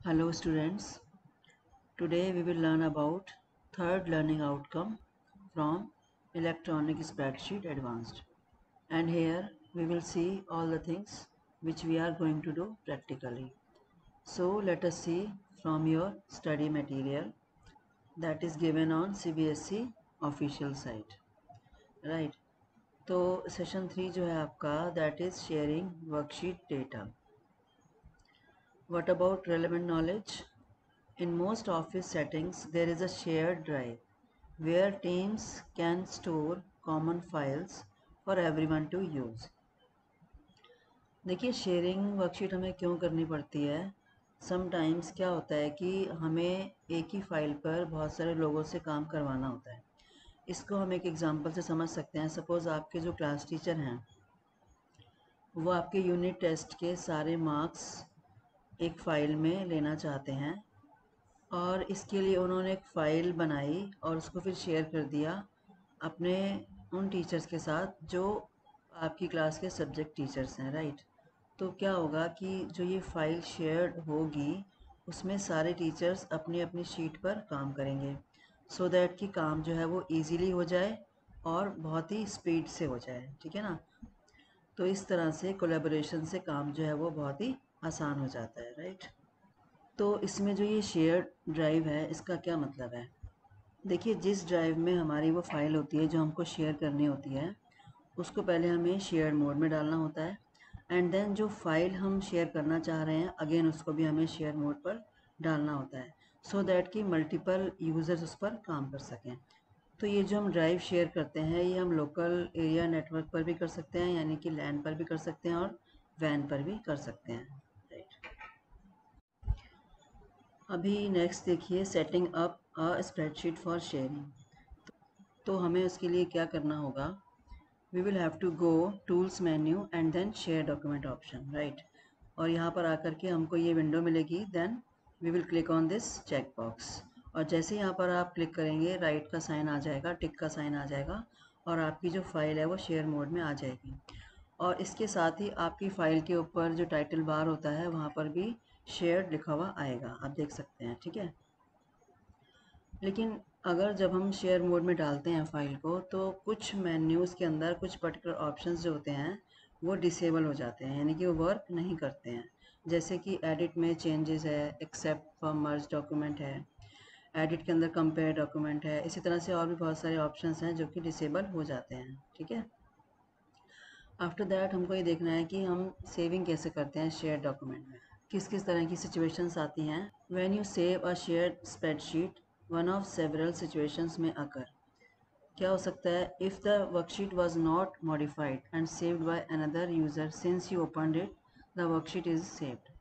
Hello students, today we will learn about third learning outcome from Electronic Spreadsheet Advanced, and here we will see all the things which we are going to do practically. So let us see from your study material that is given on CBSE official site, right? तो session 3 जो है आपका that is sharing worksheet data. What about relevant knowledge? In most office settings, there is a shared drive where teams can store common files for everyone to use. देखिए sharing worksheet हमें क्यों करनी पड़ती है. Sometimes क्या होता है कि हमें एक ही फाइल पर बहुत सारे लोगों से काम करवाना होता है. इसको हम एक एग्जांपल से समझ सकते हैं. सपोज़ आपके जो क्लास टीचर हैं वो आपके यूनिट टेस्ट के सारे मार्क्स एक फ़ाइल में लेना चाहते हैं और इसके लिए उन्होंने एक फ़ाइल बनाई और उसको फिर शेयर कर दिया अपने उन टीचर्स के साथ जो आपकी क्लास के सब्जेक्ट टीचर्स हैं, राइट. तो क्या होगा कि जो ये फ़ाइल शेयर्ड होगी उसमें सारे टीचर्स अपनी अपनी शीट पर काम करेंगे सो दैट कि काम जो है वो इजीली हो जाए और बहुत ही स्पीड से हो जाए, ठीक है ना. तो इस तरह से कोलैबोरेशन से काम जो है वो बहुत ही आसान हो जाता है, राइट. तो इसमें जो ये शेयर ड्राइव है इसका क्या मतलब है. देखिए जिस ड्राइव में हमारी वो फाइल होती है जो हमको शेयर करनी होती है उसको पहले हमें शेयर मोड में डालना होता है एंड देन जो फाइल हम शेयर करना चाह रहे हैं अगेन उसको भी हमें शेयर मोड पर डालना होता है सो दैट कि मल्टीपल यूज़र्स उस पर काम कर सकें. तो ये जो हम ड्राइव शेयर करते हैं ये हम लोकल एरिया नेटवर्क पर भी कर सकते हैं, यानी कि लैन पर भी कर सकते हैं और वैन पर भी कर सकते हैं, राइट. अभी नेक्स्ट देखिए setting up a spreadsheet for sharing. तो हमें उसके लिए क्या करना होगा. We will have to go tools menu and then share document option, right. और यहाँ पर आकर के हमको ये विंडो मिलेगी. Then we will click on this check box और जैसे यहाँ पर आप क्लिक करेंगे राइट का साइन आ जाएगा, टिक का साइन आ जाएगा और आपकी जो फाइल है वो शेयर मोड में आ जाएगी. और इसके साथ ही आपकी फ़ाइल के ऊपर जो टाइटल बार होता है वहाँ पर भी शेयर लिखा हुआ आएगा, आप देख सकते हैं, ठीक है. लेकिन अगर जब हम शेयर मोड में डालते हैं फ़ाइल को तो कुछ मेन्यूज़ के अंदर कुछ पर्टिकुलर ऑप्शंस जो होते हैं वो डिसेबल हो जाते हैं, यानी कि वो वर्क नहीं करते हैं. जैसे कि एडिट में चेंजेस है, एक्सेप्ट फॉर मर्ज डॉक्यूमेंट है, एडिट के अंदर कंपेयर डॉक्यूमेंट है. इसी तरह से और भी बहुत सारे ऑप्शंस हैं जो कि डिसेबल हो जाते हैं, ठीक है. आफ्टर दैट हमको ये देखना है कि हम सेविंग कैसे करते हैं शेयर डॉक्यूमेंट में. किस किस तरह की सिचुएशंस आती हैं. When you save a shared spreadsheet one of several situations में अकर. क्या हो सकता है. If the worksheet was not modified and saved by another user since you opened it the worksheet is saved.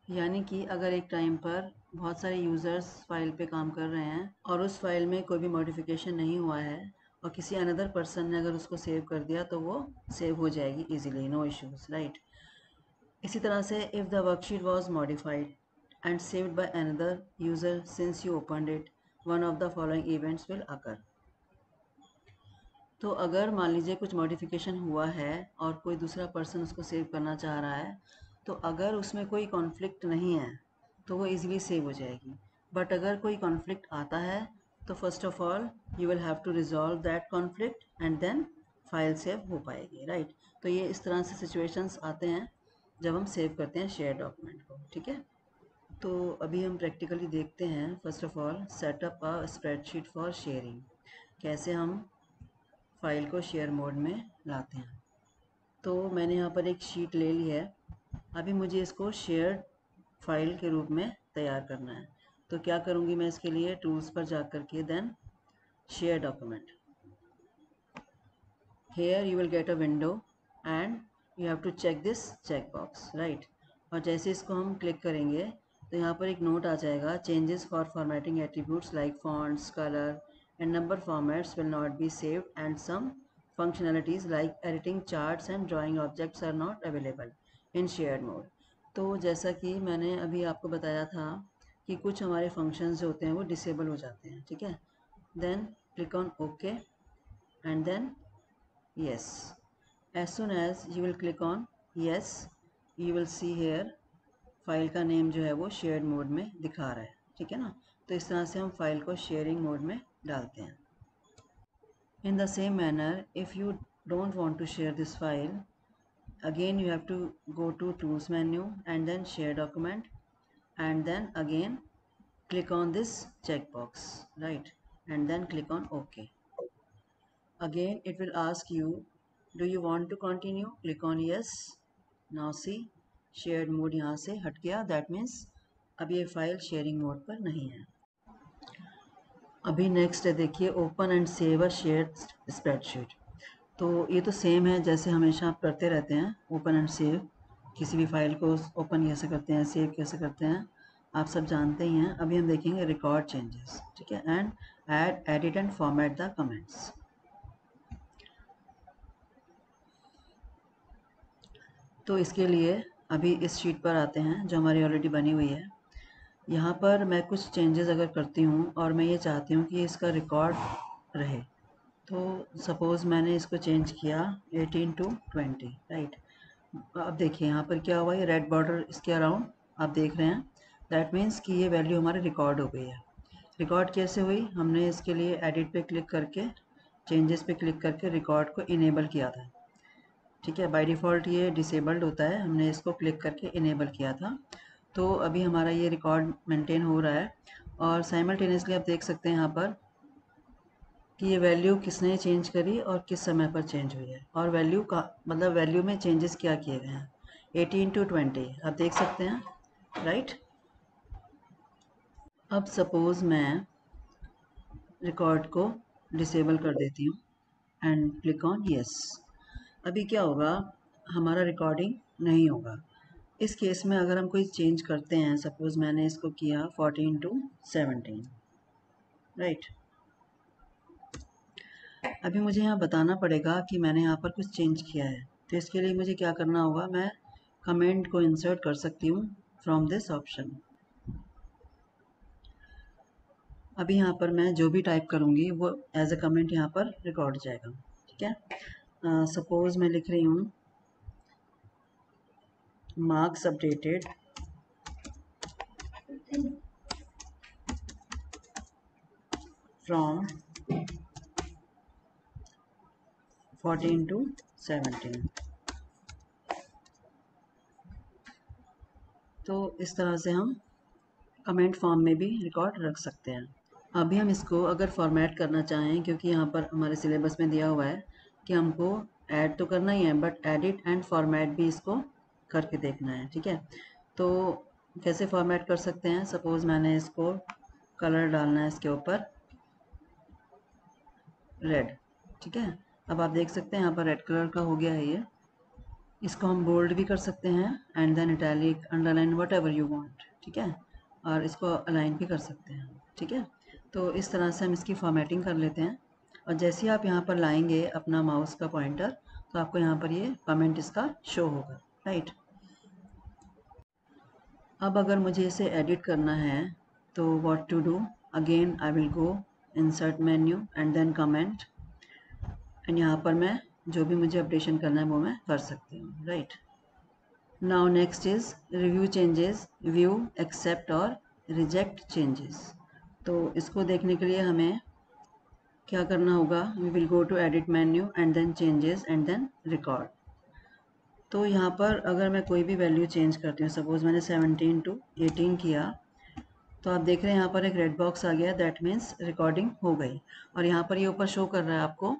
यानी कि अगर एक टाइम पर बहुत सारे यूज़र्स फाइल पे काम कर रहे हैं और उस फाइल में कोई भी मॉडिफिकेशन नहीं हुआ है और किसी अनदर पर्सन ने अगर उसको सेव कर दिया तो वो सेव हो जाएगी इजीली, नो इश्यूज़, राइट. इसी तरह से if the worksheet was modified and saved by another user since you opened it one of the following events will occur. तो अगर मान लीजिए कुछ मॉडिफिकेशन हुआ है और कोई दूसरा पर्सन उसको सेव करना चाह रहा है तो अगर उसमें कोई कॉन्फ्लिक्ट नहीं है तो वो इजीली सेव हो जाएगी. बट अगर कोई कॉन्फ्लिक्ट आता है तो first of all you will have to resolve that conflict and then file save हो पाएगी, राइट. तो ये इस तरह से सिचुएशंस आते हैं जब हम सेव करते हैं शेयर डॉक्यूमेंट को, ठीक है. तो अभी हम प्रैक्टिकली देखते हैं. First of all setup a spreadsheet for sharing. कैसे हम फाइल को शेयर मोड में लाते हैं. तो मैंने यहाँ पर एक शीट ले ली है. अभी मुझे इसको शेयर्ड फाइल के रूप में तैयार करना है. तो क्या करूँगी मैं इसके लिए. टूल्स पर जा कर के then share document. Here you will get a window and you have to check this check box, right. और जैसे इसको हम क्लिक करेंगे तो यहाँ पर एक नोट आ जाएगा. Changes for formatting attributes like fonts, colour and number formats will not be saved and some functionalities like editing charts and drawing objects are not available in shared mode. तो जैसा कि मैंने अभी आपको बताया था कि कुछ हमारे फंक्शंस जो होते हैं वो डिसेबल हो जाते हैं, ठीक है. Then click on okay and then yes. As soon as you will click on yes, you will see here file का नेम जो है वो शेयर्ड मोड में दिखा रहा है, ठीक है ना। तो इस तरह से हम फाइल को शेयरिंग मोड में डालते हैं। In the same manner, if you don't want to share this file, again you have to go to Tools menu and then Share Document, and then again click on this checkbox, right, and then click on OK. Again it will ask you, do you want to continue? Click on yes. Now see, shared mode यहाँ से हट गया, that means अब ये file sharing mode पर नहीं है। अभी नेक्स्ट है, देखिए open and save a shared spreadsheet. तो ये तो सेम है जैसे हमेशा आप करते रहते हैं, ओपन एंड सेव। किसी भी फाइल को ओपन कैसे करते हैं, सेव कैसे करते हैं, आप सब जानते ही हैं। अभी हम देखेंगे रिकॉर्ड चेंजेस, ठीक है, and add, edit and format the comments. तो इसके लिए अभी इस शीट पर आते हैं जो हमारी ऑलरेडी बनी हुई है। यहाँ पर मैं कुछ चेंजेस अगर करती हूँ और मैं ये चाहती हूँ कि इसका रिकॉर्ड रहे, तो सपोज़ मैंने इसको चेंज किया 18 to 20, राइट। अब देखिए यहाँ पर क्या हुआ, ये रेड बॉर्डर इसके अराउंड आप देख रहे हैं, दैट मीन्स कि ये वैल्यू हमारी रिकॉर्ड हो गई है। रिकॉर्ड कैसे हुई, हमने इसके लिए एडिट पे क्लिक करके, चेंजेस पे क्लिक करके रिकॉर्ड को इनेबल किया था, ठीक है। बाय डिफ़ॉल्ट ये डिसेबल्ड होता है, हमने इसको क्लिक करके इनेबल किया था। तो अभी हमारा ये रिकॉर्ड मेंटेन हो रहा है, और साइमल्टेनियसली आप देख सकते हैं यहाँ पर कि ये वैल्यू किसने चेंज करी और किस समय पर चेंज हुई है, और वैल्यू का मतलब वैल्यू में चेंजेस क्या किए गए हैं। 18 to 20 आप देख सकते हैं, राइट। अब सपोज़ मैं रिकॉर्ड को डिसेबल कर देती हूँ एंड क्लिक ऑन यस। अभी क्या होगा, हमारा रिकॉर्डिंग नहीं होगा। इस केस में अगर हम कोई चेंज करते हैं, सपोज़ मैंने इसको किया 14 to 17, राइट। अभी मुझे यहाँ बताना पड़ेगा कि मैंने यहाँ पर कुछ चेंज किया है, तो इसके लिए मुझे क्या करना होगा, मैं कमेंट को इंसर्ट कर सकती हूँ फ्रॉम दिस ऑप्शन। अभी यहाँ पर मैं जो भी टाइप करूँगी वो एज अ कमेंट यहाँ पर रिकॉर्ड जाएगा, ठीक है। सपोज़ मैं लिख रही हूँ मार्क्स अपडेटेड फ्रॉम 14 to 17। तो इस तरह से हम कमेंट फॉर्म में भी रिकॉर्ड रख सकते हैं। अभी हम इसको अगर फॉर्मेट करना चाहें, क्योंकि यहाँ पर हमारे सिलेबस में दिया हुआ है कि हमको ऐड तो करना ही है, बट एडिट एंड फॉर्मेट भी इसको करके देखना है, ठीक है। तो कैसे फॉर्मेट कर सकते हैं, सपोज़ मैंने इसको कलर डालना है इसके ऊपर रेड, ठीक है। अब आप देख सकते हैं यहाँ पर रेड कलर का हो गया है ये। इसको हम बोल्ड भी कर सकते हैं and then italic, underline, whatever you want, ठीक है। और इसको अलाइन भी कर सकते हैं, ठीक है। तो इस तरह से हम इसकी फॉर्मेटिंग कर लेते हैं, और जैसे ही आप यहाँ पर लाएंगे अपना माउस का पॉइंटर, तो आपको यहाँ पर ये कमेंट इसका शो होगा, राइट। अब अगर मुझे इसे एडिट करना है तो what to do, again I will go insert menu and then comment, and यहाँ पर मैं जो भी मुझे अपडेशन करना है वो मैं कर सकती हूँ, right. Now next is review changes, view, accept और रिजेक्ट चेंजेस। तो इसको देखने के लिए हमें क्या करना होगा, we will go to edit menu and then changes and then record. तो यहाँ पर अगर मैं कोई भी वैल्यू चेंज करती हूँ, सपोज़ मैंने 17 to 18 किया, तो आप देख रहे हैं यहाँ पर एक रेड बॉक्स आ गया, दैट मीन्स रिकॉर्डिंग हो गई। और यहाँ पर ये ऊपर शो कर रहा है आपको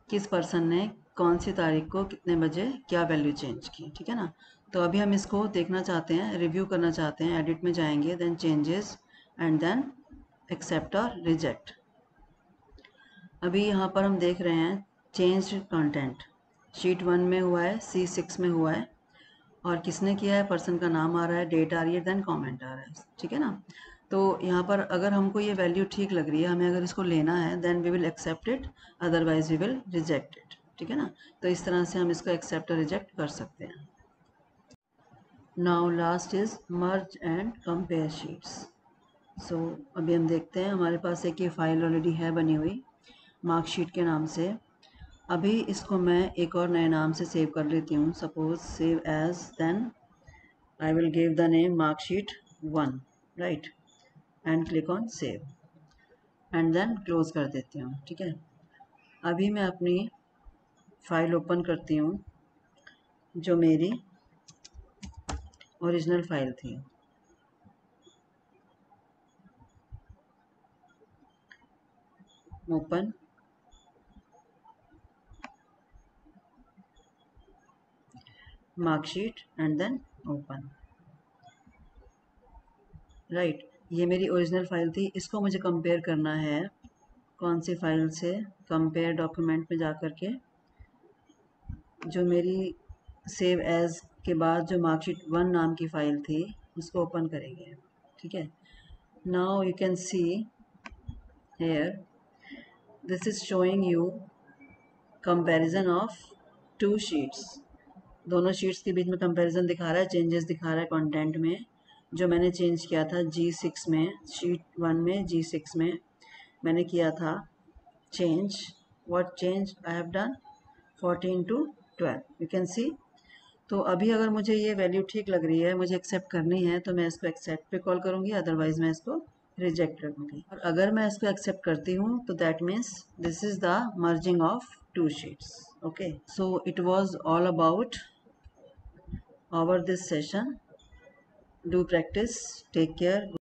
किस पर्सन ने कौन सी तारीख को कितने बजे क्या वैल्यू चेंज की, ठीक है ना। तो अभी हम इसको देखना चाहते हैं, रिव्यू करना चाहते हैं, एडिट में जाएंगे, then changes and then accept और रिजेक्ट। अभी यहाँ पर हम देख रहे हैं चेंज कंटेंट शीट 1 में हुआ है, C6 में हुआ है, और किसने किया है, पर्सन का नाम आ रहा है, डेट आ रही है, देन कमेंट आ रहा है, ठीक है ना। तो यहाँ पर अगर हमको ये वैल्यू ठीक लग रही है, हमें अगर इसको लेना है, then we will accept it, otherwise we will reject it, ठीक है ना। तो इस तरह से हम इसको एक्सेप्ट और रिजेक्ट कर सकते हैं। Now last is merge and compare sheets. So अभी हम देखते हैं, हमारे पास एक ये फाइल ऑलरेडी है बनी हुई मार्कशीट के नाम से। अभी इसको मैं एक और नए नाम से सेव कर लेती हूँ, suppose save as, then I will give the name marksheet 1, right, and click on save and then close कर देती हूँ. ठीक है, अभी मैं अपनी फाइल ओपन करती हूँ जो मेरी ओरिजिनल फाइल थी. Open, marksheet and then open. Right, ये मेरी ओरिजिनल फाइल थी. इसको मुझे कंपेयर करना है कौन सी फाइल से? कंपेयर डॉक्यूमेंट में जा कर के जो मेरी सेव एज के बाद जो मार्कशीट 1 नाम की फ़ाइल थी उसको ओपन करेंगे. ठीक है, now you can see here this is showing you comparison of 2 sheets. दोनों शीट्स के बीच में कंपैरिजन दिखा रहा है, चेंजेस दिखा रहा है कंटेंट में. जो मैंने चेंज किया था G6 में, शीट 1 में G6 में मैंने किया था change. What change I have done? 14 to 12, you can सी. तो अभी अगर मुझे ये वैल्यू ठीक लग रही है, मुझे एक्सेप्ट करनी है, तो मैं इसको एक्सेप्ट पे कॉल करूँगी, अदरवाइज मैं इसको रिजेक्ट कर दूँगी. और अगर मैं इसको एक्सेप्ट करती हूँ तो that means this is the merging of 2 sheets. Okay, so it was all about our this session. Do practice. Take care.